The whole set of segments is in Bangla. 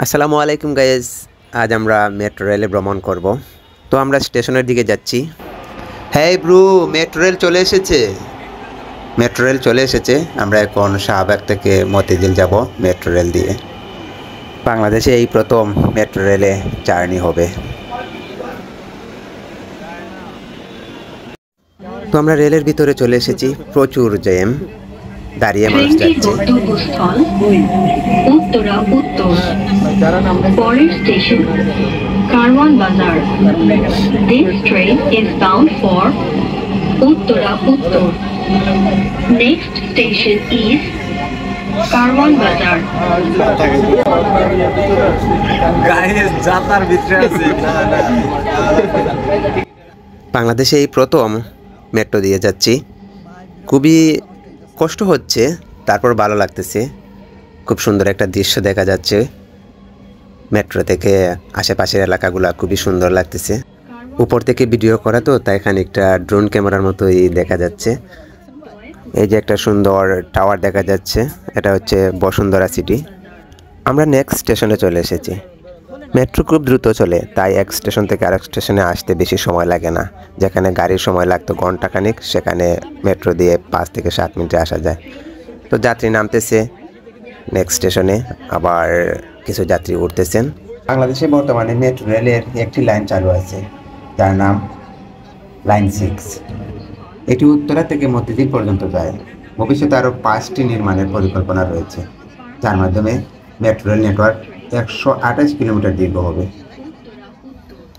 আসসালামু আলাইকুম গাইজ, আজ আমরা মেট্রো রেলে ভ্রমণ করব। তো আমরা স্টেশনের দিকে যাচ্ছি। হ্যাঁ ব্রু, মেট্রো রেল চলে এসেছে। মেট্রো রেল চলে এসেছে। আমরা এখন শাহবাগ থেকে মতিঝিল যাব মেট্রো রেল দিয়ে। বাংলাদেশে এই প্রথম মেট্রো রেলে জার্নি হবে। তো আমরা রেলের ভিতরে চলে এসেছি। প্রচুর জ্যাম, দাঁড়িয়ে মানুষ যাচ্ছে। গন্তব্যস্থল উত্তরা উত্তর। পরের স্টেশন কারওয়ান বাজার। This train is bound for Uttara উত্তর. Next station is কারওয়ান বাজার. গাইস জাতার ভিতরে আছে। বাংলাদেশে এই প্রথম মেট্রো দিয়ে যাচ্ছি। খুবই কষ্ট হচ্ছে, তারপর ভালো লাগতেছে। খুব সুন্দর একটা দৃশ্য দেখা যাচ্ছে মেট্রো থেকে। আশেপাশের এলাকাগুলো খুবই সুন্দর লাগতেছে। উপর থেকে ভিডিও করা তো, তাই খানিকটা ড্রোন ক্যামেরার মতোই দেখা যাচ্ছে। এই যে একটা সুন্দর টাওয়ার দেখা যাচ্ছে, এটা হচ্ছে বসুন্ধরা সিটি। আমরা নেক্সট স্টেশনে চলে এসেছি। মেট্রো খুব দ্রুত চলে, তাই এক স্টেশন থেকে আরেক স্টেশনে আসতে বেশি সময় লাগে না। যেখানে গাড়ির সময় লাগতো ঘন্টাখানিক, সেখানে মেট্রো দিয়ে 5 থেকে 7 মিনিটে আসা যায়। তো যাত্রী নামতেছে নেক্সট স্টেশনে, আবার কিছু যাত্রী উঠতেছেন। বাংলাদেশে বর্তমানে মেট্রো রেলের একটি লাইন চালু আছে, যার নাম লাইন 6। এটি উত্তরা থেকে মতিঝিল পর্যন্ত যায়। ভবিষ্যতে আরও 5টি নির্মাণের পরিকল্পনা রয়েছে, যার মাধ্যমে মেট্রো রেল নেটওয়ার্ক 128 কিলোমিটার দীর্ঘ হবে।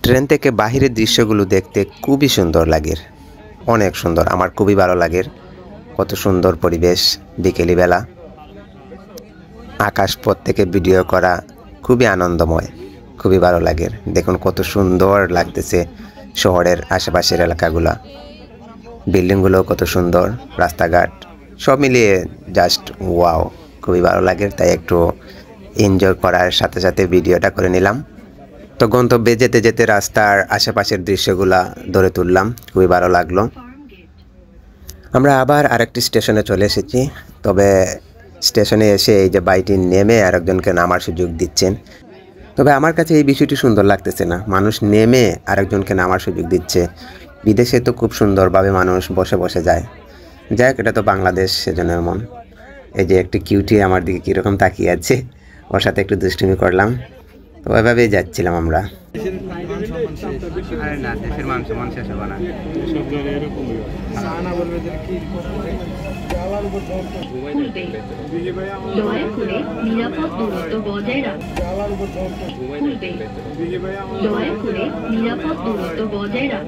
ট্রেন থেকে বাহিরের দৃশ্যগুলো দেখতে খুবই সুন্দর লাগে, অনেক সুন্দর। আমার খুবই ভালো লাগে। কত সুন্দর পরিবেশ, বিকেলি বেলা আকাশপথ থেকে ভিডিও করা খুবই আনন্দময়, খুবই ভালো লাগে। দেখুন কত সুন্দর লাগতেছে শহরের আশেপাশের এলাকাগুলা, বিল্ডিংগুলো কত সুন্দর, রাস্তাঘাট সব মিলিয়ে জাস্ট ওয়াও, খুবই ভালো লাগে। তাই একটু এনজয় করার সাথে সাথে ভিডিওটা করে নিলাম। তো গন্তব্যে যেতে যেতে রাস্তার আশেপাশের দৃশ্যগুলা ধরে তুললাম, খুবই ভালো লাগলো। আমরা আবার আরেকটি স্টেশনে চলে এসেছি। তবে স্টেশনে এসে এই যে বাইটি নেমে আরেকজনকে নামার সুযোগ দিচ্ছেন। তবে আমার কাছে এই বিষয়টি সুন্দর লাগতেছে না, মানুষ নেমে আরেকজনকে নামার সুযোগ দিচ্ছে। বিদেশে তো খুব সুন্দরভাবে মানুষ বসে বসে যায়। যাই হোক, এটা তো বাংলাদেশ, সেজন্য এমন। এই যে একটি কিউটি আমার দিকে কীরকম তাকিয়ে আছে, ওর সাথে একটু দুষ্টুমি করলাম। তো ওইভাবেই যাচ্ছিলাম আমরা। দেশের মান সম্মান শেষ হবে না। দয়া করে নিরাপদ দূরত্ব বজায় রাখুন। দয়া করে নিরাপদ দূরত্ব বজায় রাখুন।